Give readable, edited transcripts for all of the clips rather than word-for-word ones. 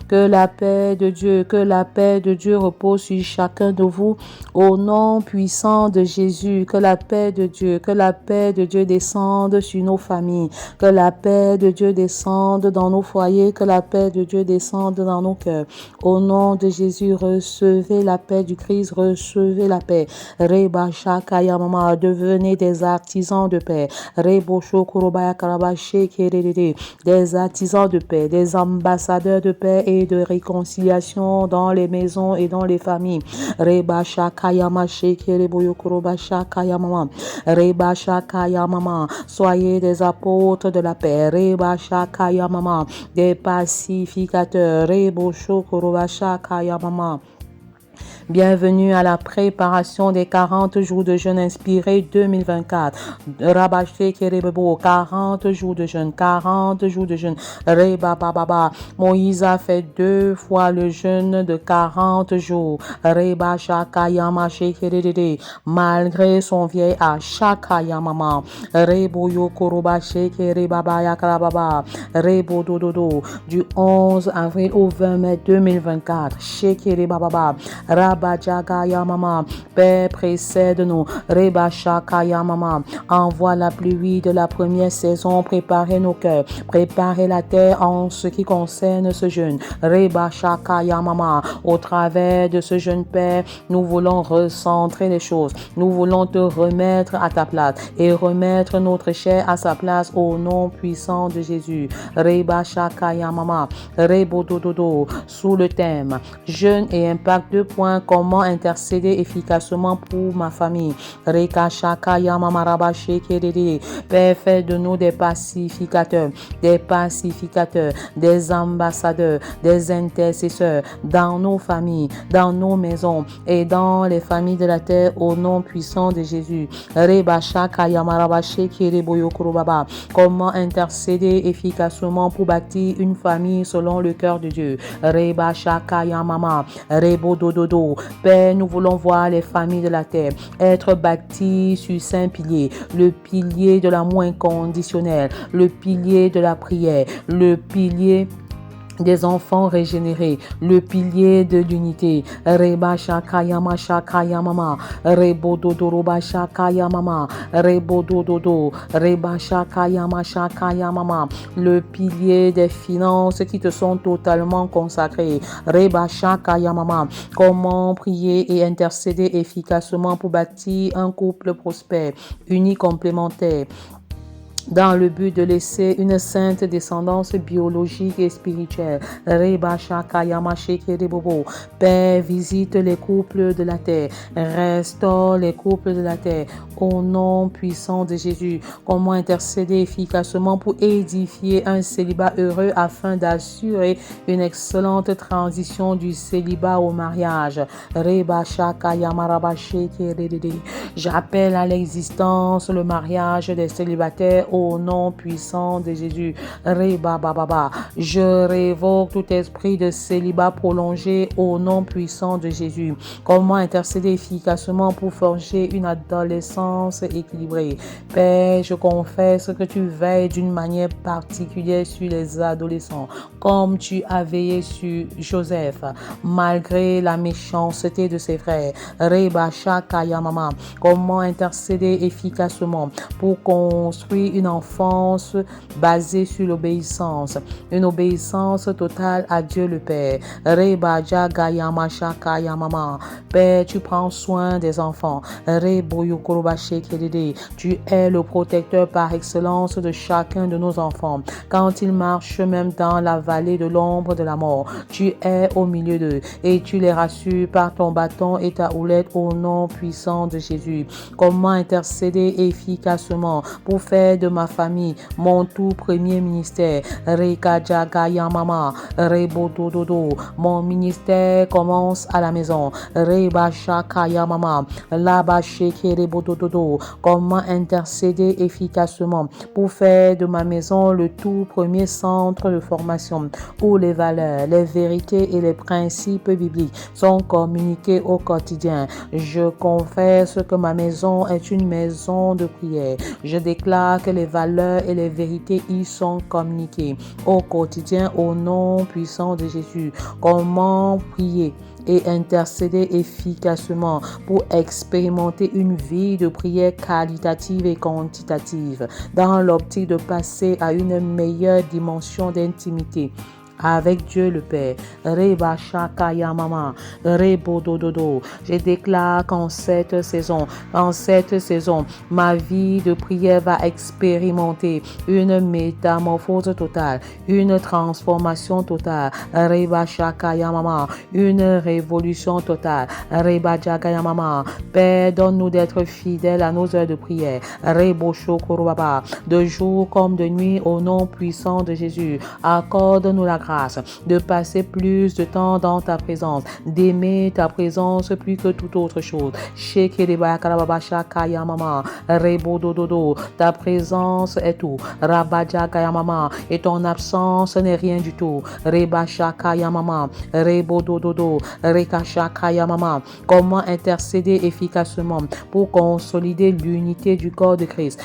Que la paix de Dieu repose sur chacun de vous au nom puissant de Jésus. Que la paix de Dieu descende sur nos familles. Que la paix de Dieu descende dans nos foyers. Que la paix de Dieu descende dans nos cœurs. Au nom de Jésus, recevez la paix du Christ, recevez la paix. Reba Shakaya Mama, devenez des artisans de paix. Rebo Shokurobaya Karabashi Kerede, des artisans de paix, des ambassadeurs de paix et de réconciliation dans les maisons et dans les familles. Reba Shakaya Mashi Kerebo Kuroba Shakaya Mama. Reba Shakaya Mama, soyez des apôtres de la paix. Reba Shakaya Mama, des pacificateurs. Rebo Shokuroba Shakaya Mama. Bienvenue à la préparation des 40 jours de jeûne inspiré 2024. Rabaché Kerebebo, 40 jours de jeûne, 40 jours de jeûne. Reba Baba. Moïse a fait 2 fois le jeûne de 40 jours. Reba Shakayama Shekerede, malgré son vieil âge. Shakayamama. Rebo Yokoroba Shekerebaba Yakarababa. Rebo Dododo. Du 11 avril au 20 mai 2024. Shekerebaba. Rabajagaya Mama, Père précède-nous, Reba Shakaya Mama, envoie la pluie de la première saison, préparez nos cœurs, préparez la terre en ce qui concerne ce jeûne. Reba Shakaya Mama, au travers de ce jeûne Père, nous voulons recentrer les choses, nous voulons te remettre à ta place et remettre notre chair à sa place au nom puissant de Jésus. Reba Shakaya Mama, Rebo Dododo, sous le thème jeûne et impact 2 points. Comment intercéder efficacement pour ma famille. Reka Shakaya Mamaraba Shekerede. Père, fais de nous des pacificateurs, des ambassadeurs, des intercesseurs dans nos familles, dans nos maisons et dans les familles de la terre au nom puissant de Jésus. Reba Shakaya Maraba Shekerebo Yokurubaba. Comment intercéder efficacement pour bâtir une famille selon le cœur de Dieu. Reba Shakaya Mama. Rebo Dododo. Père, nous voulons voir les familles de la terre être bâties sur 5 piliers. Le pilier de l'amour inconditionnel, le pilier de la prière, le pilier des enfants régénérés, le pilier de l'unité. Reba Shakayama Shakayamama, Rebo Dodoroba Shakayamama, Rebo Dododo, Reba Shakayama Shakayamama, le pilier des finances qui te sont totalement consacrées. Reba Shakayamama, comment prier et intercéder efficacement pour bâtir un couple prospère, uni, complémentaire, dans le but de laisser une sainte descendance biologique et spirituelle. Reba Shakayama Shekerebobo. Père, visite les couples de la terre. Restaure les couples de la terre. Au nom puissant de Jésus. Comment intercéder efficacement pour édifier un célibat heureux afin d'assurer une excellente transition du célibat au mariage. Reba Shakayama Raba Shekerede. J'appelle à l'existence le mariage des célibataires au nom puissant de Jésus. Reba Baba. Je révoque tout esprit de célibat prolongé au nom puissant de Jésus. Comment intercéder efficacement pour forger une adolescence équilibrée. Père, je confesse que tu veilles d'une manière particulière sur les adolescents, comme tu as veillé sur Joseph, malgré la méchanceté de ses frères. Reba Shakaya Mama. Comment intercéder efficacement pour construire une enfance basée sur l'obéissance, une obéissance totale à Dieu le Père. Reba Jagayama Shakaya Mama. Père, tu prends soin des enfants. Rebo Yokoroba Shekerede. Tu es le protecteur par excellence de chacun de nos enfants. Quand ils marchent même dans la vallée de l'ombre de la mort, tu es au milieu d'eux et tu les rassures par ton bâton et ta houlette au nom puissant de Jésus. Comment intercéder efficacement pour faire de ma famille mon tout premier ministère. Reka Jagaya Mama, Rebo Dododo. Mon ministère commence à la maison. Reba Shakaya Mama, Laba Sheke Rebo Dodo. Rebodododo. Comment intercéder efficacement pour faire de ma maison le tout premier centre de formation où les valeurs, les vérités et les principes bibliques sont communiqués au quotidien. Je confesse que ma maison est une maison de prière. Je déclare que les valeurs et les vérités y sont communiquées au quotidien au nom puissant de Jésus. Comment prier et intercéder efficacement pour expérimenter une vie de prière qualitative et quantitative dans l'optique de passer à une meilleure dimension d'intimité avec Dieu le Père. Reba Shakaya Mama, Rebodododo. Je déclare qu'en cette saison, ma vie de prière va expérimenter une métamorphose totale, une transformation totale. Reba Shakaya Mama, une révolution totale. Reba Jagaya Mama. Père, donne-nous d'être fidèles à nos heures de prière. Rebo Shokorobaba, de jour comme de nuit, au nom puissant de Jésus. Accorde-nous la grâce de passer plus de temps dans ta présence, d'aimer ta présence plus que toute autre chose. Ta présence est tout. Et ton absence n'est rien du tout. Comment intercéder efficacement pour consolider l'unité du corps de Christ.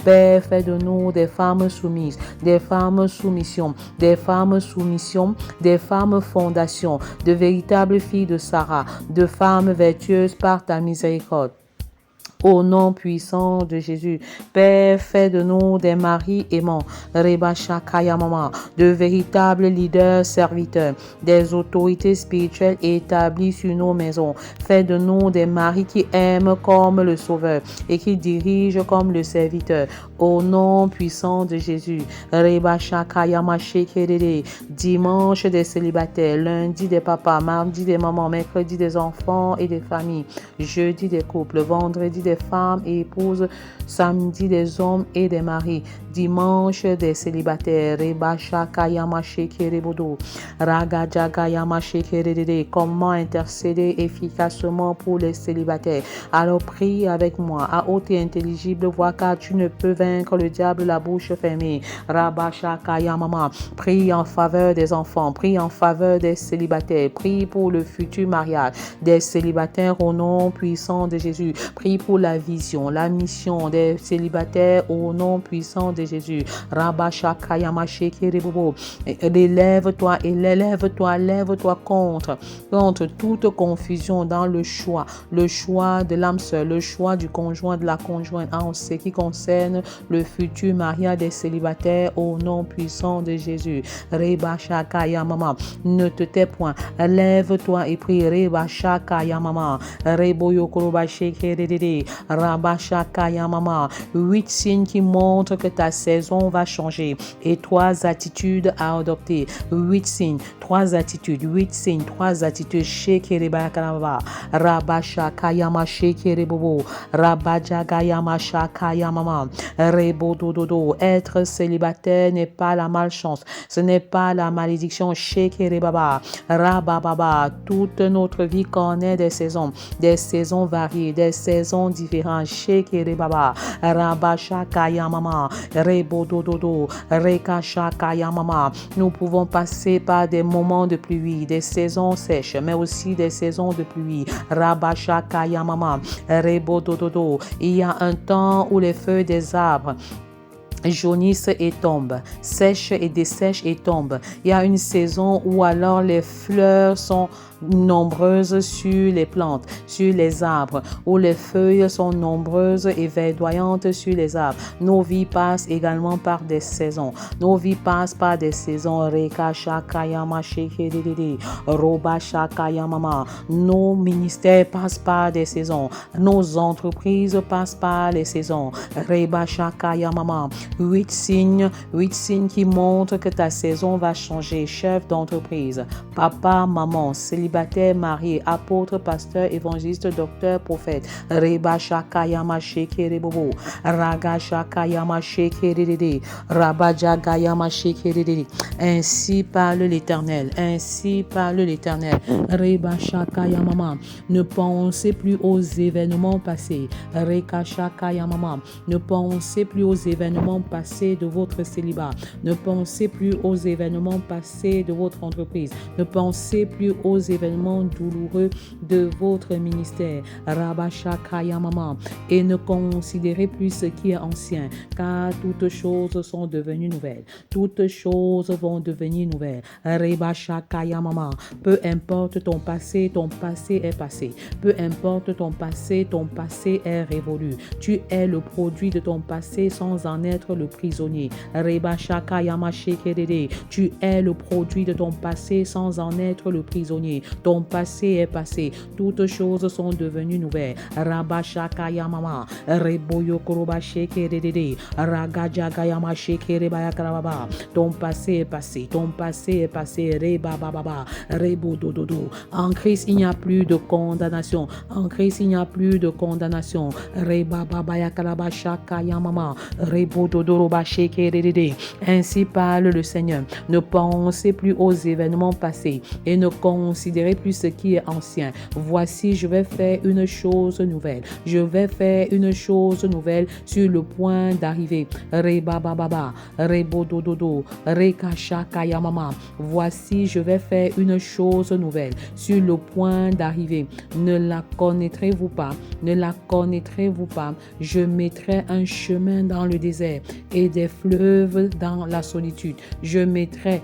Père, fais de nous des femmes soumises, des femmes soumission, des femmes soumission, des femmes fondation, de véritables filles de Sarah, de femmes vertueuses par ta miséricorde. Au nom puissant de Jésus, Père, fais de nous des maris aimants, Reba Shakaya Mama, de véritables leaders serviteurs, des autorités spirituelles établies sur nos maisons. Fais de nous des maris qui aiment comme le Sauveur et qui dirigent comme le serviteur. Au nom puissant de Jésus, Reba Shakaya Mashekerede, dimanche des célibataires, lundi des papas, mardi des mamans, mercredi des enfants et des familles, jeudi des couples, vendredi des femmes et épouses, samedi des hommes et des maris, dimanche des célibataires. Comment intercéder efficacement pour les célibataires? Alors prie avec moi à haute et intelligible voix, car tu ne peux vaincre le diable la bouche fermée. Prie en faveur des enfants, prie en faveur des célibataires, prie pour le futur mariage des célibataires au nom puissant de Jésus. Prie pour la vision, la mission des célibataires au nom puissant de Jésus. Lève-toi et lève-toi contre toute confusion dans le choix de l'âme sœur, le choix du conjoint, de la conjointe en ce qui concerne le futur mariage des célibataires au nom puissant de Jésus. Ne te tais point, lève-toi et prie. Rabashakayamama. 8 signes qui montrent que ta saison va changer et 3 attitudes à adopter. 8 signes, 3 attitudes, 8 signes, 3 attitudes. Shekerebakaraba. Rabashakayama shekerebobo. Rabajagayama shakayamama. Rebodododo. Être célibataire n'est pas la malchance, ce n'est pas la malédiction. Shekerebaba. Rabababa. Toute notre vie connaît des saisons variées, des saisons différentes. Shekerebaba. Rabashakayamama. Rebodododo. Rekashakayamama. Nous pouvons passer par des moments de pluie, des saisons sèches, mais aussi des saisons de pluie. Rabashakayamama. Rebodododo. Il y a un temps où les feuilles des arbres jaunissent et tombent, sèchent et dessèchent et tombent. Il y a une saison où alors les fleurs sont nombreuses sur les plantes, sur les arbres, où les feuilles sont nombreuses et verdoyantes sur les arbres. Nos vies passent également par des saisons. Nos vies passent par des saisons. Nos ministères passent par des saisons. Nos entreprises passent par les saisons. 8 signes qui montrent que ta saison va changer. Chef d'entreprise, papa, maman, célibataire, célibataire, marié, apôtre, pasteur, évangéliste, docteur, prophète. Reba Shakayama Shekerebobo. Raga Shakayama Shekerede. Rabaja Gayama Shekerede. Ainsi parle l'Éternel. Ainsi parle l'Éternel. Reba Shakayama. Ne pensez plus aux événements passés. Reka Shakayama. Ne pensez plus aux événements passés de votre célibat. Ne pensez plus aux événements passés de votre entreprise. Ne pensez plus aux événements douloureux de votre ministère. Rabashakayamama. Et ne considérez plus ce qui est ancien, car toutes choses sont devenues nouvelles. Toutes choses vont devenir nouvelles. Rebashakayamama. Peu importe ton passé est passé. Peu importe ton passé est révolu. Tu es le produit de ton passé sans en être le prisonnier. Rebashakayama Shekerede. Tu es le produit de ton passé sans en être le prisonnier. Ton passé est passé. Toutes choses sont devenues nouvelles. Rabashakayamama. Reboyokoroba Shekerede. Ragajagayama Shekerebayakarababa. Ton passé est passé. Ton passé est passé. Rebababa. Rebodododo. En Christ, il n'y a plus de condamnation. En Christ, il n'y a plus de condamnation. Rebababayakaraba Shakayamama. Rebododoroba Shekerede. Ainsi parle le Seigneur. Ne pensez plus aux événements passés et ne considérez plus ce qui est ancien. Voici, je vais faire une chose nouvelle. Je vais faire une chose nouvelle sur le point d'arriver. Rebababa, rebodododo, rekashakayamama. Voici, je vais faire une chose nouvelle sur le point d'arriver. Ne la connaîtrez-vous pas? Ne la connaîtrez-vous pas? Je mettrai un chemin dans le désert et des fleuves dans la solitude. Je mettrai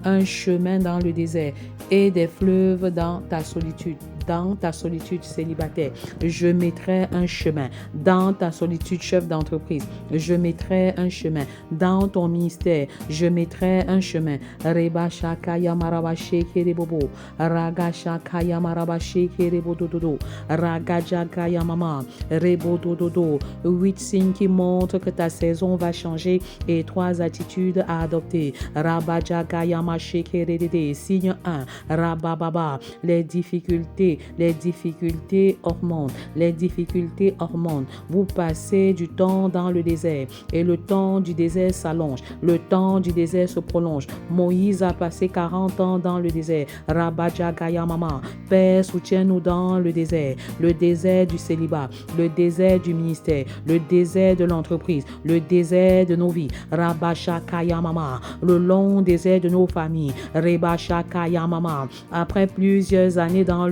un chemin dans le désert et des fleuves dans ta solitude. Dans ta solitude célibataire, je mettrai un chemin. Dans ta solitude chef d'entreprise, je mettrai un chemin. Dans ton ministère, je mettrai un chemin. Reba Shakaya Marabashe Kerebobo. Raga Shakaya Marabashe Kerebododo. Raga Jagaya Mama. Rebododo. 8 signes qui montrent que ta saison va changer et 3 attitudes à adopter. Rabba Jagaya Mashe Kerede. Signe 1. Rabababa. Les difficultés augmentent. Les difficultés augmentent. Vous passez du temps dans le désert et le temps du désert s'allonge. Le temps du désert se prolonge. Moïse a passé 40 ans dans le désert. Rabaja Gaya Mama. Père, soutiens-nous dans le désert du célibat, le désert du ministère, le désert de l'entreprise, le désert de nos vies. Rabasha Kaya Mama. Le long désert de nos familles. Rebasha Kaya Mama. Après plusieurs années dans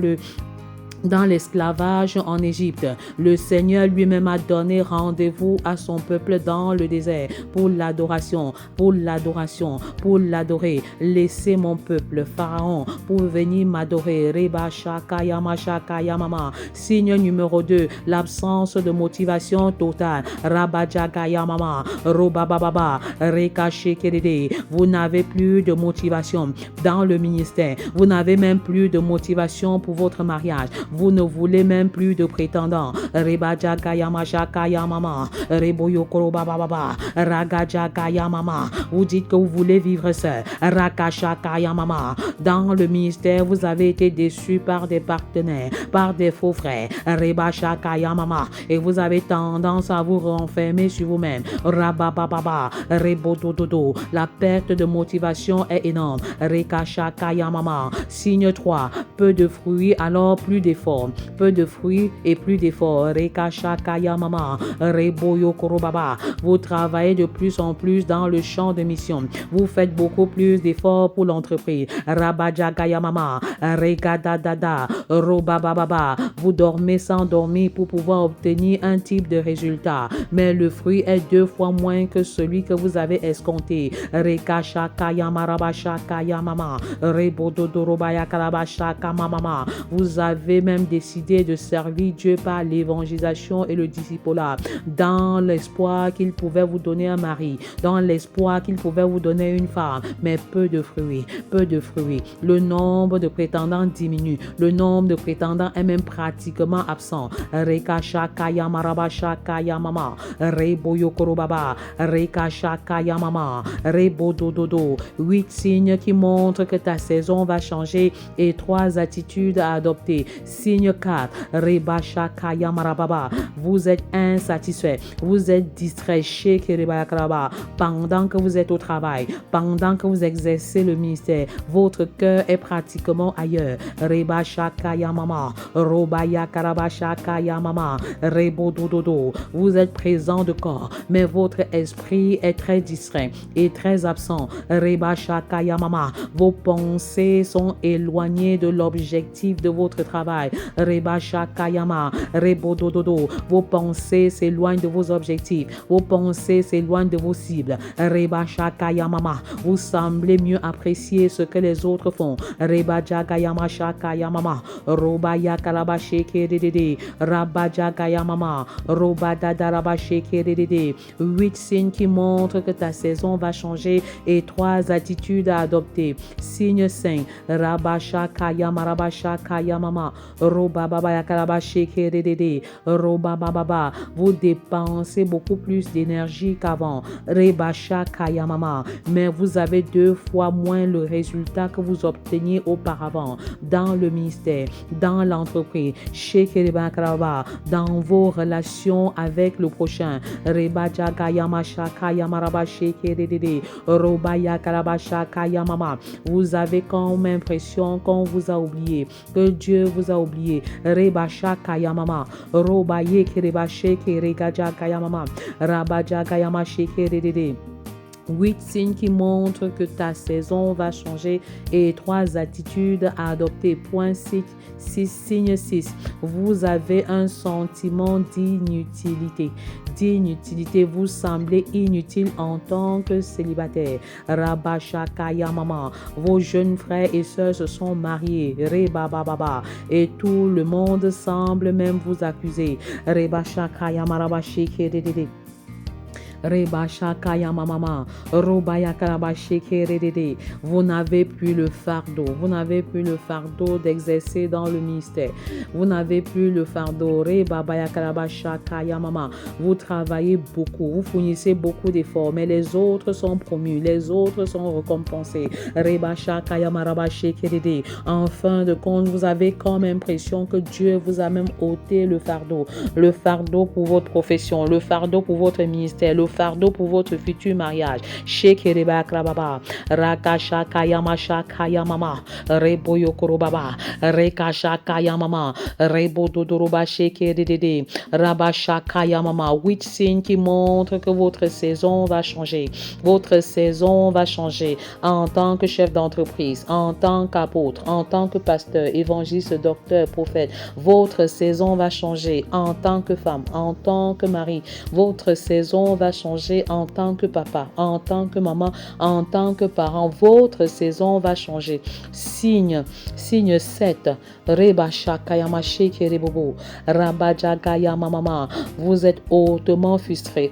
l'esclavage en Égypte, le Seigneur lui-même a donné rendez-vous à son peuple dans le désert pour l'adoration, pour l'adorer. Laissez mon peuple, Pharaon, pour venir m'adorer. Reba Shakayama Shakayamama. Signe numéro 2, l'absence de motivation totale. Rabajagayamama. Robababa. Rekashekerede. Vous n'avez plus de motivation dans le ministère. Vous n'avez même plus de motivation pour votre mariage. Vous ne voulez même plus de prétendants. Rebajagayama Shakayamama. Reboyokorobababa. Ragajagayamama. Vous dites que vous voulez vivre seul. Rakashakayamama. Dans le ministère, vous avez été déçu par des partenaires, par des faux frères. Rebashakayamama. Et vous avez tendance à vous renfermer sur vous-même. Rabababa. Rebodododo. La perte de motivation est énorme. Rekashakayamama. Signe 3. Peu de fruits, alors plus d'efforts. Peu de fruits et plus d'efforts. Rekashakayamama. Reboyokorobaba. Vous travaillez de plus en plus dans le champ de mission. Vous faites beaucoup plus d'efforts pour l'entreprise. Rabajagayamama. Regadadada. Robababa. Vous dormez sans dormir pour pouvoir obtenir un type de résultat. Mais le fruit est 2 fois moins que celui que vous avez escompté. Rekashakayamarabashakayamama. Rebododorobayakarabashaka. Mama. Vous avez même décidé de servir Dieu par l'évangélisation et le discipulat, dans l'espoir qu'il pouvait vous donner un mari, dans l'espoir qu'il pouvait vous donner une femme, mais peu de fruits, peu de fruits. Le nombre de prétendants diminue, le nombre de prétendants est même pratiquement absent. Rekasha Kaya Marabasha Kaya Mama, Reboyo Korobaba, Rekasha Kaya Mama, Rebodododo. 8 signes qui montrent que ta saison va changer et 3 attitudes à adopter. Signe 4, Rebasha Kaya Marababa. Vous êtes insatisfait, vous êtes distrait chez Kerebayakaraba pendant que vous êtes au travail, pendant que vous exercez le ministère. Votre cœur est pratiquement ailleurs. Rebasha Kaya Mama, Robaya Karabasha Kaya Mama, Rebodododo. Vous êtes présent de corps, mais votre esprit est très distrait et très absent. Rebasha Kaya Mama. Vos pensées sont éloignées de l'objectif de votre travail. Rebasha Kayama, Rebodododo. Vos pensées s'éloignent de vos objectifs. Vos pensées s'éloignent de vos cibles. Rebasha Kayamama. Vous semblez mieux apprécier ce que les autres font. Rebaja Kayama Shakayamama. Robaya Kalabashe Kedede. Rabaja Kayamama. Robada Rabashe Kedede. 8 signes qui montrent que ta saison va changer et 3 attitudes à adopter. Signe 5. Rabasha Kayama Rabasha Kayamama. Robababa Kalabashe Kedede. Robababa. Vous dépensez beaucoup plus d'énergie qu'avant. Rebasha Kayamama. Mais vous avez 2 fois moins le résultat que vous obteniez auparavant dans le ministère, dans l'entreprise, chez Kerebakaraba, dans vos relations avec le prochain. Rebaja Kayamasha Kayamaraba Shekerede. Robaya Karabasha Kayamama. Vous avez comme impression qu'on vous a oublié, que Dieu vous a oublié. Rebasha Kayamama. Robaye Kerebashe Keregaja Kayamama. Rabaja Kayama Shekerede. 8 signes qui montrent que ta saison va changer et 3 attitudes à adopter. Point 6, signe 6. Vous avez un sentiment d'inutilité. Vous semblez inutile en tant que célibataire. Rabasha Kayamama. Vos jeunes frères et sœurs se sont mariés. Rebababa. Et tout le monde semble même vous accuser. Rebasha Kayamarabashi Kedede. Rebasha Kayamama, Robaya Karabashi Keredede. Vous n'avez plus le fardeau. Vous n'avez plus le fardeau d'exercer dans le ministère. Vous n'avez plus le fardeau. Rebabaya Karabasha Kayamama. Vous travaillez beaucoup. Vous fournissez beaucoup d'efforts. Mais les autres sont promus. Les autres sont récompensés. Rebasha Kayamarabashi Keredede. En fin de compte, vous avez comme impression que Dieu vous a même ôté le fardeau. Le fardeau pour votre profession. Le fardeau pour votre ministère. Le fardeau pour votre futur mariage. Shekereba Krababa, Rakasha Kayamasha Kayamama, Reboyo Korobaba, Rekasha Kayamama, Rebododoroba Shekerede, Rabasha Kayamama. 8 signes qui montrent que votre saison va changer. Votre saison va changer en tant que chef d'entreprise, en tant qu'apôtre, en tant que pasteur, évangéliste, docteur, prophète. Votre saison va changer en tant que femme, en tant que mari. Votre saison va changer en tant que papa, en tant que maman, en tant que parent. Votre saison va changer. Signe 7. Rebasha Kayamashi Kerebobo. Rabaja Kayamama. Vous êtes hautement frustré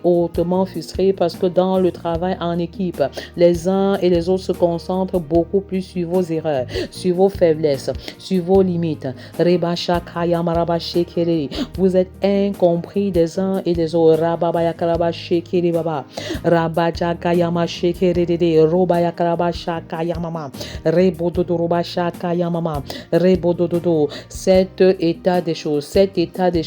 parce que dans le travail en équipe, les uns et les autres se concentrent beaucoup plus sur vos erreurs, sur vos faiblesses, sur vos limites. Rebasha Kayamarabashi Kere. Vous êtes incompris des uns et des autres. Rababaya Karabashi Kere Baba. Rabaja Kayamashi Kere. Robaya Karabasha Kayamama. Rebododorobasha Kayamama. Rebododo. Cet état des choses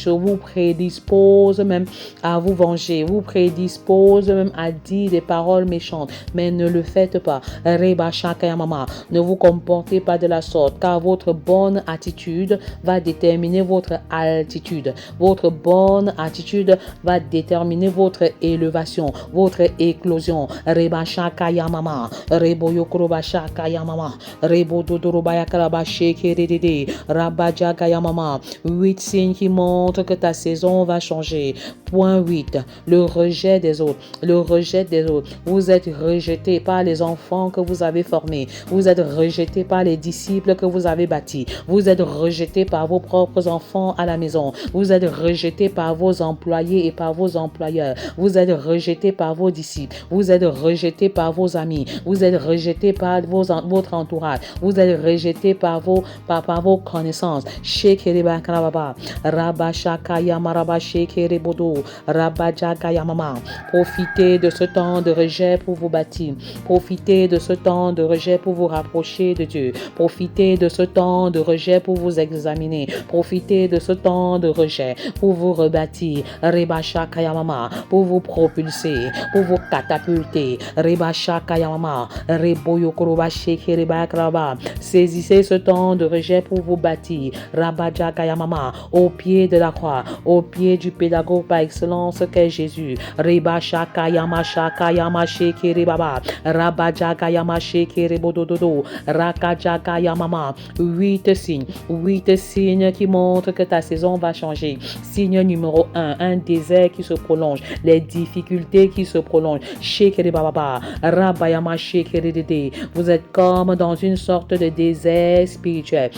vous prédispose même à vous venger, vous prédispose même à dire des paroles méchantes, mais ne le faites pas. Rebasha Kayamama. Ne vous comportez pas de la sorte, car votre bonne attitude va déterminer votre altitude. Votre bonne attitude va déterminer votre élevage. élévation, votre éclosion. Reba shaka yamama, rebo yokoroba shaka yamama, rebo dodoroba yakaraba shekerede, rabajaga yamama. 8 signes qui montrent que ta saison va changer. Point 8, le rejet des autres. Le rejet des autres. Vous êtes rejeté par les enfants que vous avez formés. Vous êtes rejeté par les disciples que vous avez bâtis. Vous êtes rejeté par vos propres enfants à la maison. Vous êtes rejeté par vos employés et par vos employeurs. Vous êtes rejeté par vos disciples. Vous êtes rejeté par vos amis. Vous êtes rejeté par votre entourage. Vous êtes rejeté par vos connaissances. Shekereba karababa. Rabashaka yamaraba shekerebodo. Rabajaga yamama. Profitez de ce temps de rejet pour vous bâtir. Profitez de ce temps de rejet pour vous rapprocher de Dieu. Profitez de ce temps de rejet pour vous examiner. Profitez de ce temps de rejet pour vous rebâtir. Rebasha Kayamama, pour vous propulser, pour vous catapulter. Rebasha Kayamama, Reboyokorobashi Kiribakraba. Saisissez ce temps de rejet pour vous bâtir. Rabaja Kayamama, au pied de la croix, au pied du pédagogue par excellence qu'est Jésus. Rebasha Kayama Shakayama Shekiribaba. Rabaja Kayama Shekiribododo. Rakaja Kayamama. 8 signes qui montrent que ta saison va changer. Signe numéro 1, un désert qui se prolonge, les difficultés qui se prolongent. Shekeribaba, Rabayama Shekeridede. Vous êtes comme dans une sorte de désert spirituel.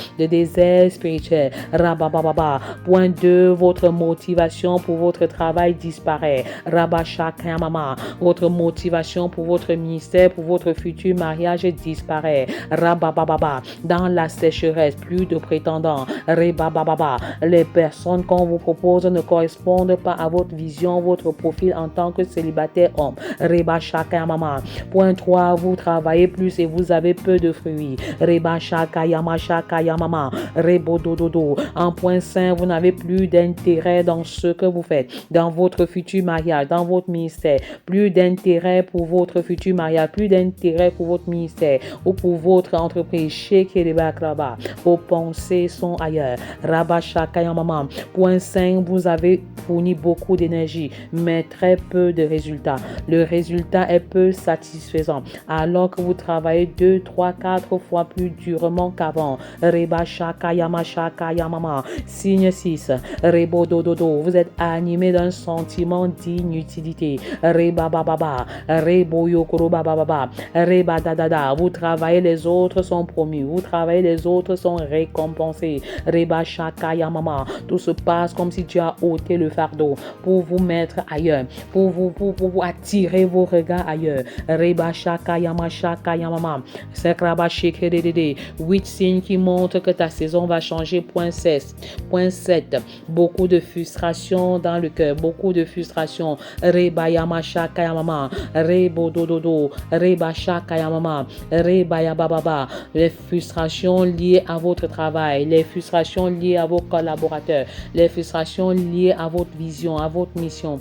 Rabababa. Point 2, votre motivation pour votre travail disparaît. Rabashakayamama. Votre motivation pour votre ministère, pour votre futur mariage disparaît. Rabababa. Dans la sécheresse, plus de prétendants. Rebababa. Les personnes qu'on vous propose ne correspondent pas à votre vision, votre profil en tant que célibataire homme. Reba Shakayamama. Point 3, vous travaillez plus et vous avez peu de fruits. Reba Shakayama Shakayamama. Rebo Dododo. En point 5, vous n'avez plus d'intérêt dans ce que vous faites, dans votre futur mariage, dans votre ministère. Plus d'intérêt pour votre futur mariage, plus d'intérêt pour votre ministère ou pour votre entreprise. Shekerebaklaba. Vos pensées sont ailleurs. Raba Shakayamama. Point 5, vous avez fourni beaucoup d'énergie, mais très peu de résultats. Le résultat est peu satisfaisant, alors que vous travaillez 2, 3, 4 fois plus durement qu'avant. Reba Shakayama Shakayamama. Signe 6. Rebo Dododo. Vous êtes animé d'un sentiment d'inutilité. Reba Bababa. Rebo Yokoro Bababa. Reba Dadada. Vous travaillez, les autres sont promus. Vous travaillez, les autres sont récompensés. Reba Shakayamama. Tout se passe comme si tu as ôté le fardeau pour vous mettre ailleurs, pour vous attirer vos regards ailleurs. Reba Shakayama Shakayamama. Sekraba Shekerede. 8 signes qui montrent que ta saison va changer. Point 16. Point 7. Beaucoup de frustration dans le cœur. Beaucoup de frustration. Reba Yama Shakayamama. Rebo Dododo. Reba Shakayamama. Reba Yabababa. Les frustrations liées à votre travail. Les frustrations liées à vos collaborateurs. Les frustrations liées à votre vision, à votre mission.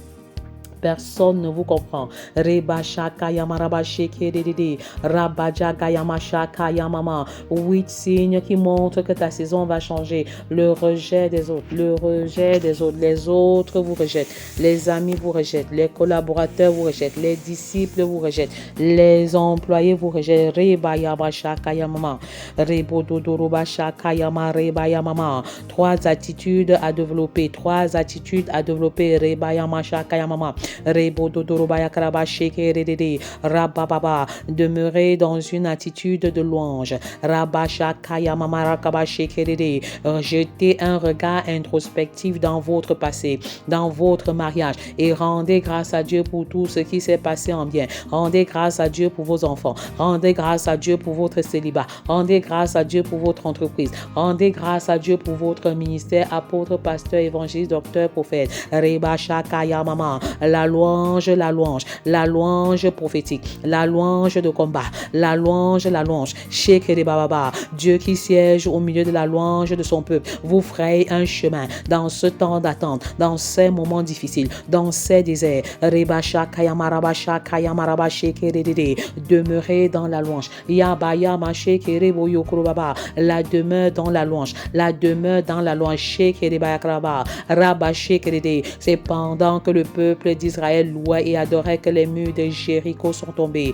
Personne ne vous comprend. Reba Shakayama Raba Shekerede. Rabajagayama Shakayamama. 8 signes qui montrent que ta saison va changer. Le rejet des autres. Le rejet des autres. Les autres vous rejettent. Les amis vous rejettent. Les collaborateurs vous rejettent. Les disciples vous rejettent. Les employés vous rejettent. Reba Yaba Shakayamama. Rebo Dodoroba Shakayama Reba Yamama. 3 attitudes à développer. 3 attitudes à développer. Reba Yama Shakayamama. Rebo Dodorobaya Karaba Shekerede. Rabababa. Demeurez dans une attitude de louange. Rabasha Kayamama Rakaba Shekerede. Jetez un regard introspectif dans votre passé, dans votre mariage et rendez grâce à Dieu pour tout ce qui s'est passé en bien. Rendez grâce à Dieu pour vos enfants. Rendez grâce à Dieu pour votre célibat. Rendez grâce à Dieu pour votre entreprise. Rendez grâce à Dieu pour votre ministère, apôtre, pasteur, évangéliste, docteur, prophète. Rebasha Kayamama. La louange, la louange, la louange prophétique, la louange de combat, la louange, la louange. Shekerebaba. Dieu qui siège au milieu de la louange de son peuple vous fraye un chemin dans ce temps d'attente, dans ces moments difficiles, dans ces déserts. Rebasha Kayamarabasha Kayamaraba Shekerede. Demeurez dans la louange. Yabaya Mashekerebo Yokorobaba. La demeure dans la louange, la demeure dans la louange. Shekerebaba. Rabashekerede. C'est pendant que le peuple dit d'Israël louaient et adoraient que les murs de Jéricho sont tombés.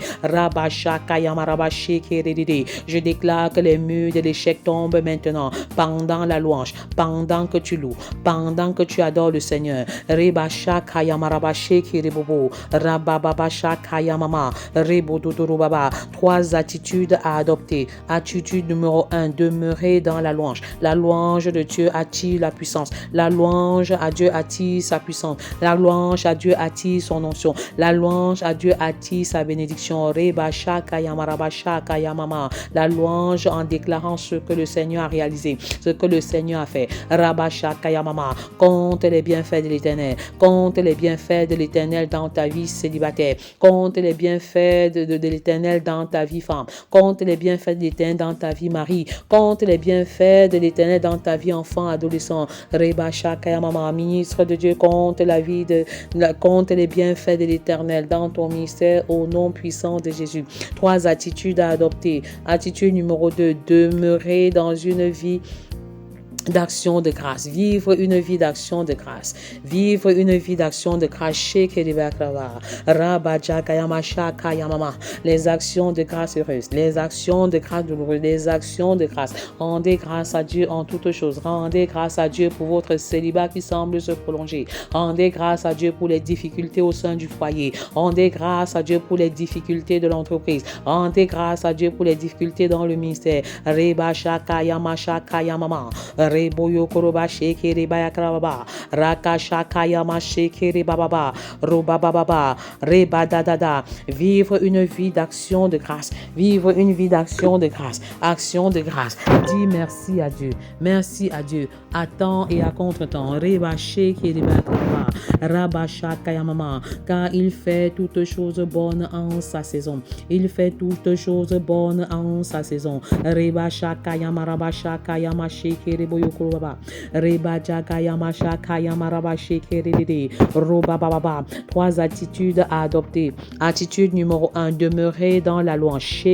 Je déclare que les murs de l'échec tombent maintenant, pendant la louange, pendant que tu loues, pendant que tu adores le Seigneur. Trois attitudes à adopter. Attitude numéro 1, demeurer dans la louange. La louange de Dieu attire la puissance. La louange à Dieu attire sa puissance. La louange à Dieu attire son onction. La louange à Dieu attire sa bénédiction. La louange en déclarant ce que le Seigneur a réalisé, ce que le Seigneur a fait. Compte les bienfaits de l'Éternel. Compte les bienfaits de l'Éternel dans ta vie célibataire. Compte les bienfaits de l'Éternel dans ta vie femme. Compte les bienfaits de l'Éternel dans ta vie mari. Compte les bienfaits de l'Éternel dans ta vie enfant, adolescent. Ministre de Dieu, compte les bienfaits de l'Éternel dans ton ministère au nom puissant de Jésus. Trois attitudes à adopter. Attitude numéro 2, demeurer dans une vie d'action de grâce, vivre une vie d'action de grâce, vivre une vie d'action de grâce. Les actions de grâce heureuses, les actions de grâce douloureuses, les actions de grâce. Rendez grâce à Dieu en toutes choses. Rendez grâce à Dieu pour votre célibat qui semble se prolonger. Rendez grâce à Dieu pour les difficultés au sein du foyer. Rendez grâce à Dieu pour les difficultés de l'entreprise. Rendez grâce à Dieu pour les difficultés dans le ministère. Reboyo koroba shekere baya krababa raka shakaya ma shekere bababa roba bababa reba dadada. Vivre une vie d'action de grâce, vivre une vie d'action de grâce, action de grâce. Dis merci à Dieu, merci à Dieu à temps et à contre-temps. Reba shekere baya krababa raba shakaya mama, car il fait toutes choses bonnes en sa saison, il fait toutes choses bonnes en sa saison. Reba shakaya maraba shakaya ma shekere boyo Trois attitudes à adopter. Attitude numéro 1, demeurer dans la louange.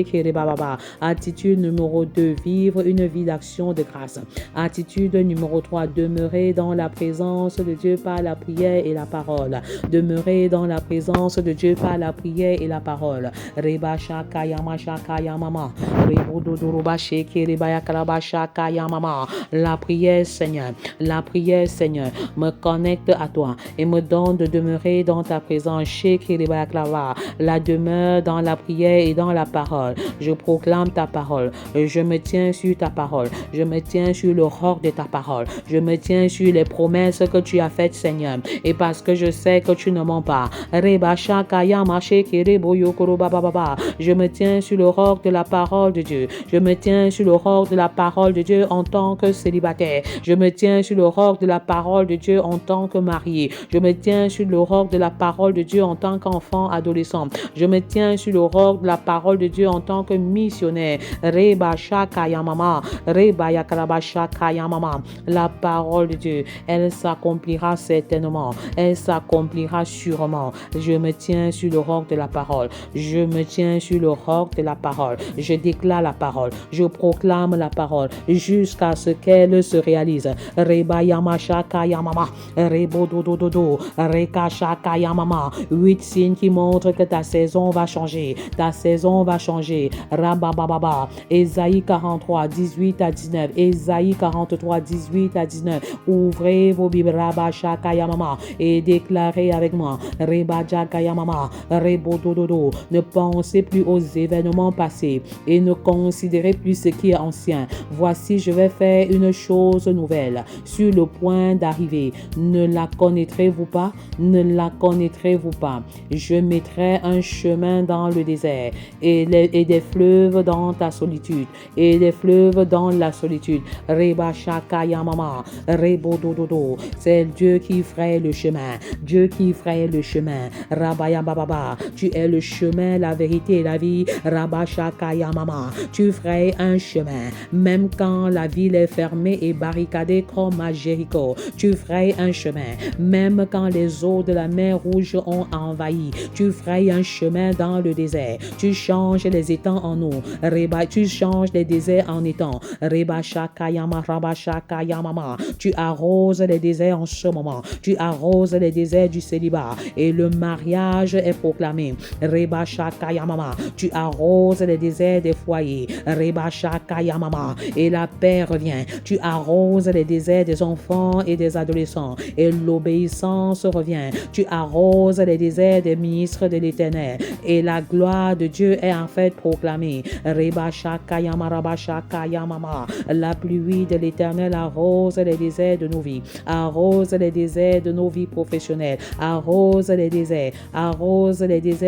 Attitude numéro 2, vivre une vie d'action de grâce. Attitude numéro 3, demeurer dans la présence de Dieu par la prière et la parole. Demeurer dans la présence de Dieu par la prière et la parole. La prière, Seigneur, me connecte à toi et me donne de demeurer dans ta présence. La demeure dans la prière et dans la parole. Je proclame ta parole. Je me tiens sur ta parole. Je me tiens sur le roc de ta parole. Je me tiens sur les promesses que tu as faites, Seigneur. Et parce que je sais que tu ne mens pas. Je me tiens sur le roc de la parole de Dieu. Je me tiens sur le roc de la parole de Dieu en tant que célibataire. Je me tiens sur le roc de la parole de Dieu en tant que marié. Je me tiens sur le roc de la parole de Dieu en tant qu'enfant adolescent. Je me tiens sur le roc de la parole de Dieu en tant que missionnaire. La parole de Dieu, elle s'accomplira certainement. Elle s'accomplira sûrement. Je me tiens sur le roc de la parole. Je me tiens sur le roc de la parole. Je déclare la parole. Je proclame la parole jusqu'à ce qu'elle se réalise. Reba yamashaka yamama, rebo dodododo, reka shaka yamama. 8 signes qui montrent que ta saison va changer. Ta saison va changer. Rabababa. Ésaïe 43, 18 à 19. Ésaïe 43, 18 à 19. Ouvrez vos Bibles, Rabba shaka yamama, et déclarez avec moi. Reba jaka yamama, rebo dododo. Ne pensez plus aux événements passés et ne considérez plus ce qui est ancien. Voici, je vais faire une chose nouvelle sur le point d'arriver. Ne la connaîtrez-vous pas? Ne la connaîtrez-vous pas? Je mettrai un chemin dans le désert et des fleuves dans ta solitude et des fleuves dans la solitude. Reba shaka yamama, rebo dododo. C'est Dieu qui ferait le chemin. Dieu qui ferait le chemin. Rabaya bababa. Tu es le chemin, la vérité et la vie. Rabba shaka yamama. Tu ferais un chemin. Même quand la ville est fermée et barricadée comme à Jéricho, tu ferais un chemin. Même quand les eaux de la mer Rouge ont envahi, tu ferais un chemin dans le désert. Tu changes les étangs en eau. Tu changes les déserts en étangs. Reba shaka yama, raba shaka Mama. Tu arroses les déserts en ce moment. Tu arroses les déserts du célibat et le mariage est proclamé. Reba Shakaya Mama. Tu arroses les déserts des foyers. Reba Shakaya Mama. Et la paix revient. Tu arroses les déserts des enfants et des adolescents et l'obéissance revient. Tu arroses les déserts des ministres de l'Éternel et la gloire de Dieu est en fait proclamée. Reba Shakaya Maraba Shakaya Mama. La pluie de l'Éternel arrose les déserts de nos vies, arrose les déserts de nos vies professionnelles, arrose les déserts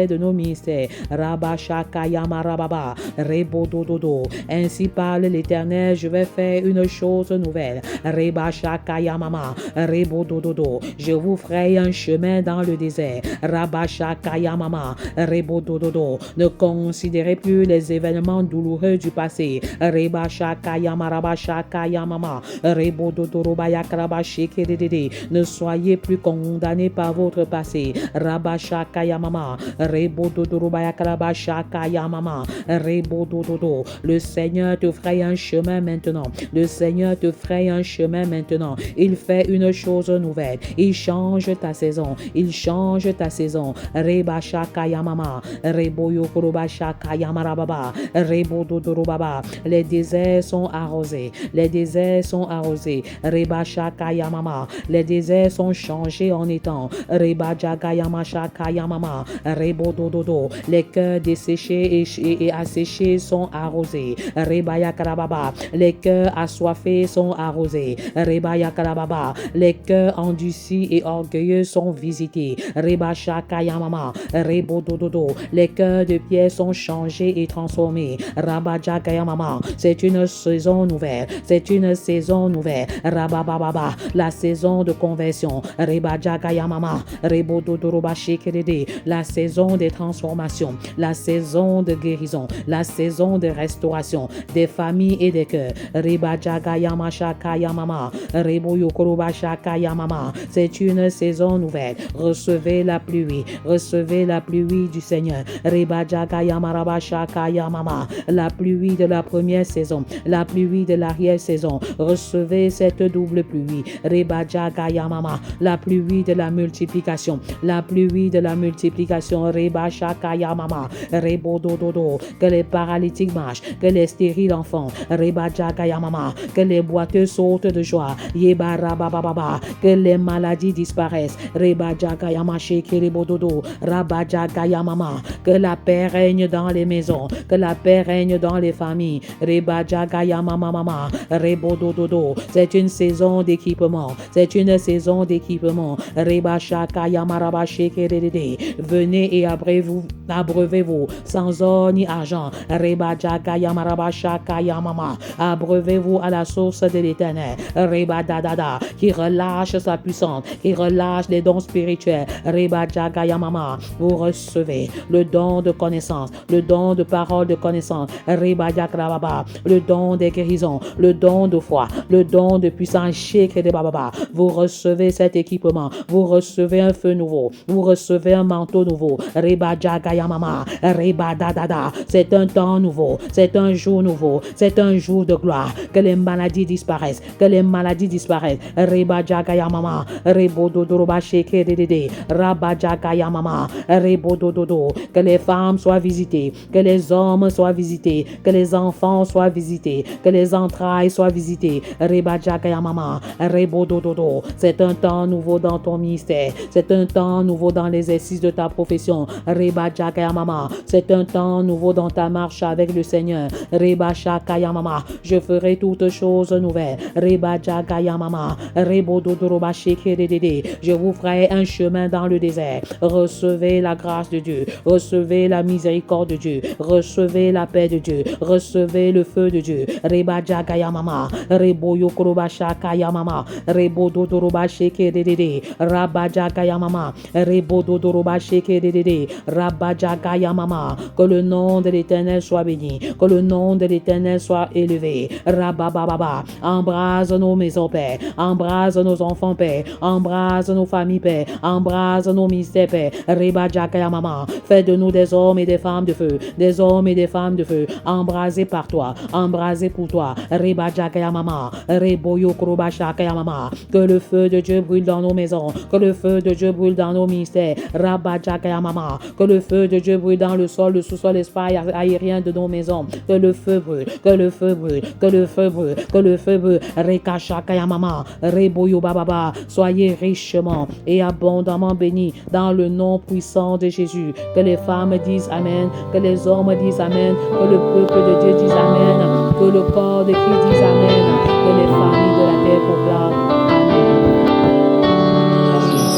de nos ministères. Rabba Shakaya Marababa Rebo Dododo. Ainsi parle l'Éternel, je vais faire une chose nouvelle. Reba Shakaya Mama Rebo Dododo. Je vous ferai un chemin dans le désert. Rabba Shakaya Mama Rebo Dododo. Ne considérez plus les événements douloureux du passé. Reba Shakaya Maraba Shakaya Mama Rebo Dodoro Bayakraba Shekedede. Ne soyez plus condamnés par votre passé. Rabba Shakaya Mama Rebo Dodoro Bayakraba Shakaya Mama Rebo Dododo. Le Seigneur te ferait un chemin maintenant. Le Seigneur te ferait un chemin maintenant. Il fait une chose nouvelle. Il change ta saison. Il change ta saison. Reba Shakaya Mama Rebo Yokoroba Shakaya Marababa Rebo Dodoro Baba. Les déserts sont arrosés. Les déserts sont arrosés. Reba Shakaya Mama. Les déserts sont changés en étang. Reba Jagayama Shakaya Mama Rebo Dododo. Les cœurs desséchés et asséchés sont arrosés. Reba Yakarababa. Les cœurs assoiffés sont arrosés. Reba Yakarababa. Les cœurs endurcis et orgueilleux sont visités. Reba Shakaya Mama Rebo Dododo. Les cœurs de pierre sont changés et transformés. Rabba Jagaya Mama. C'est une saison nouvelle. C'est une saison nouvelle. Rabba Baba. La saison de conversion. Reba Jagaya Mama Rebo Dodoroba Shekerede. La saison des transformations. La saison de guérison. La saison de restauration des familles et des cœurs. Reba Jagaya Mashakaya Mama Rebo Yokoroba Shakaya Mama. C'est une saison nouvelle. Recevez la pluie. Recevez la pluie du Seigneur. Reba Jagaya Maraba Shakaya Mama. La pluie de la première saison. La pluie de l'arrière-saison. Recevez cette double pluie. Reba Jagaya Mama. La pluie de la multiplication. La pluie de la multiplication. Reba Shakaya Mama. Rebo Dododo. Que les paralytiques marchent. Que les stériles enfants. Reba Jagaya Mama. Que les boiteux sautent de joie. Yeba Rabababa. Que les maladies disparaissent. Reba Jagaya Mashekirebo Dodo. Rabba Jagaya Mama. Que la paix règne dans les maisons. Que la paix règne dans les familles. Reba Jagaya Mama Mama. Rebo Dododo. C'est une saison d'équipement. C'est une saison d'équipement. Reba Shakaya Maraba Shekerede. Venez et abreuvez-vous sans or ni argent. Reba Jagaya Maraba Shakaya Mama. Abreuvez-vous à la source de l'Éternel. Reba Dadada. Qui relâche sa puissance. Qui relâche les dons spirituels. Reba Jagaya Mama. Vous recevez le don de connaissance. Le don de parole de connaissance. Reba Jakrababa. Le don des guérisons. Le don de foi. Le don de puissance. Shekede Baba. Vous recevez cet équipement. Vous recevez un feu nouveau. Vous recevez un manteau nouveau. Reba Jagaya Mama. Reba Dadada. C'est un temps nouveau. C'est un jour nouveau. C'est un jour de gloire. Que les maladies disparaissent. Que les maladies disparaissent. Reba Jagaya Mama. Rebo Dodoroba Shekedede. Rabba Jagaya Mama. Rebo Dododo. Que les femmes soient visitées. Que les hommes soient visités. Que les enfants soient visités. Que les entrailles soient visitées. Reba Jagaya Mama. Rebo Dododo. C'est un temps nouveau dans ton ministère. C'est un temps nouveau dans l'exercice de ta profession. Reba Jagaya Mama. C'est un temps nouveau dans ta marche avec le Seigneur. Reba Shakaya Mama. Je ferai toutes choses nouvelles. Reba Jagaya Mama. Rebo Dodoroba Shekedede. Je vous ferai un chemin dans le désert. Recevez la grâce de Dieu. Recevez la miséricorde de Dieu. Recevez la paix de Dieu. Recevez le feu de Dieu. Reba Jagaya Mama. Rebo Yokoroba Shakaya Mama. Rebo Dodoroba Shekedede. Rabba Jagaya Mama. Rebo Dodoroba Shekedede. Rabba Jagaya Mama. Que le nom de l'Éternel soit béni. Que le nom de l'Éternel soit élevé. Rabba Baba. Embrase nos maisons, Père. Embrase nos enfants, Père. Embrase nos familles, Père. Embrase nos ministères, Père. Reba Jagaya Mama. Fais de nous des hommes et des femmes de feu. Des hommes et des femmes de feu. Embrasés par toi. Embrasés pour toi. Reba Jagaya Mama. Reboyo Krobashaka Yamama. Que le feu de Dieu brûle dans nos maisons. Que le feu de Dieu brûle dans nos ministères. Rabajaka Yamama. Que le feu de Dieu brûle dans le sol, le sous-sol, l'espace aérien de nos maisons. Que le feu brûle. Que le feu brûle. Que le feu brûle. Que le feu brûle. Rekashaka Yamama. Reboyo Bababa. Soyez richement et abondamment bénis dans le nom puissant de Jésus. Que les femmes disent Amen. Que les hommes disent Amen. Que le peuple de Dieu dise Amen. Que le corps de Christ dise Amen. Que les familles de la terre proclament Amen.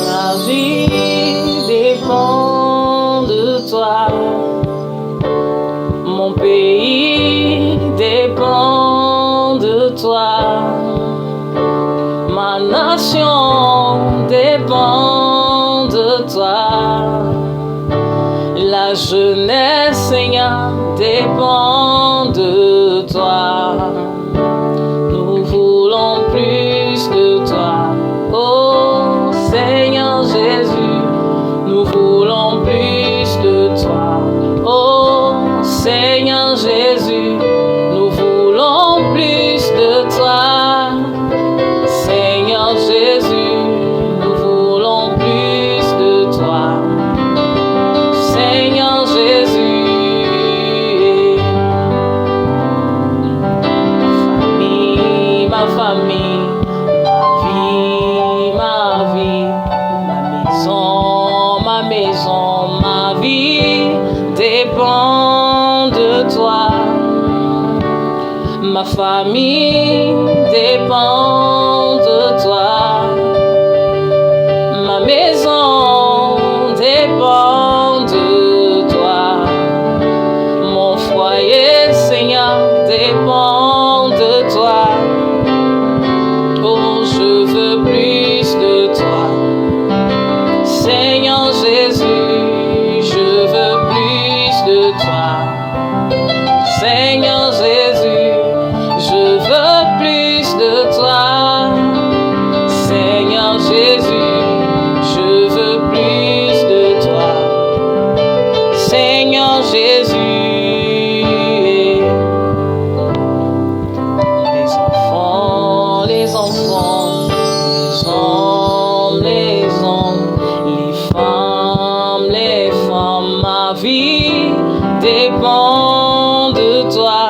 Ma vie dépend de toi. Mon pays dépend de toi. Ma nation dépend de toi. La jeunesse, Seigneur, dépend de toi. Nous voulons plus de toi. Oh Seigneur Jésus, nous voulons plus de toi. Oh Seigneur Jésus, nous voulons plus de toi. Seigneur Jésus, nous voulons plus de toi. Seigneur Jésus, ma famille, ma vie, ma maison, ma vie dépend de toi. Ma famille dépend de toi. Ma maison dépend de toi. Mon foyer, Seigneur, dépend de toi. Oh, je veux plus de toi. Seigneur Jésus, je veux plus de toi. Seigneur Jésus, je veux plus de toi. Seigneur Jésus, je veux plus de toi. Seigneur Jésus, les hommes, les hommes, les femmes, ma vie dépend de toi.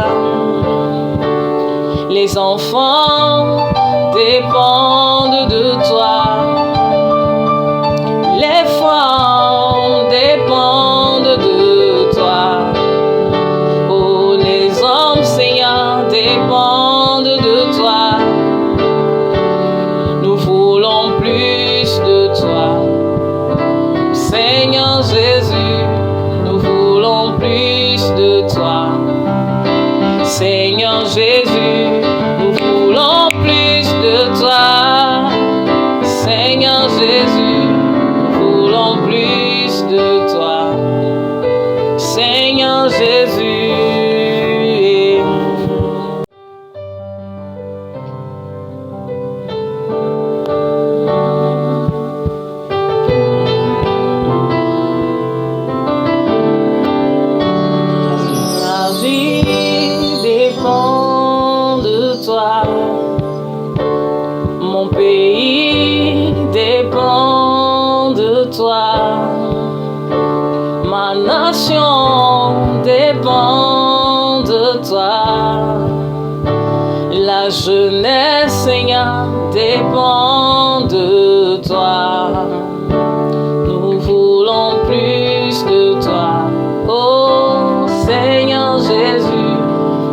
Les enfants dépendent de toi. Les femmes dépendent de toi. Oh, les hommes, Seigneur, dépendent de toi. Nous voulons plus de toi. Seigneur Jésus, nous voulons plus de toi. Seigneur Jésus, nous voulons plus de toi. Seigneur Jésus, nous voulons plus de toi. Seigneur Jésus. Ma vie dépend de toi. Mon pays dépend de toi. Ma nation dépend de toi. La jeunesse, Seigneur, dépend de toi. Nous voulons plus de toi. Oh Seigneur Jésus,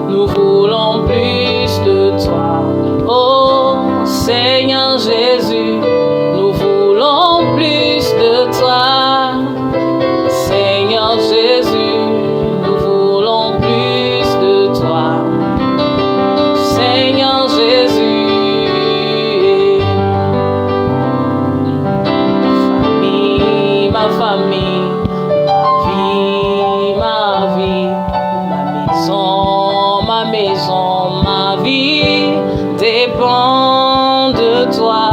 nous voulons plus de toi. Oh Seigneur Jésus, nous voulons plus de toi. Seigneur Jésus, nous voulons plus de toi. Seigneur Jésus, ma famille, ma vie, ma maison, ma vie dépend de toi.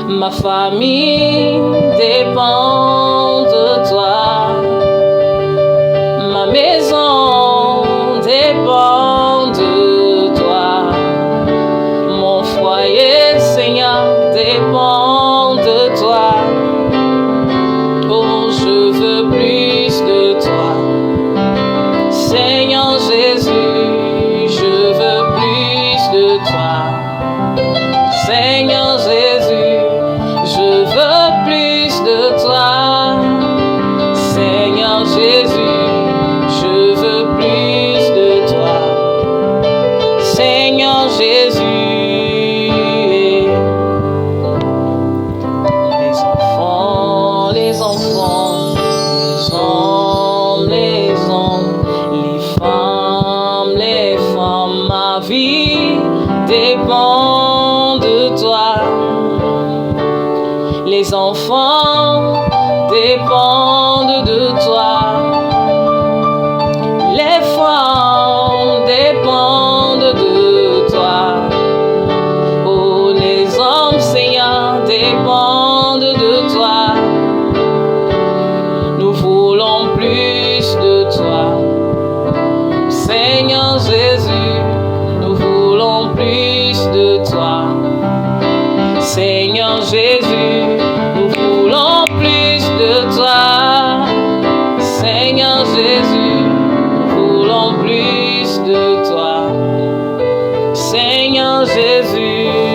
Ma famille dépend de toi. Ma maison dépend de toi. Les enfants dépendent de toi. Les femmes dépendent de toi. Oh, les hommes, Seigneur, dépendent de toi. Nous voulons plus de toi. Seigneur Jésus, nous voulons plus de toi. Seigneur Jésus, nous voulons plus de toi. Seigneur Jésus, nous voulons plus de toi. Seigneur Jésus.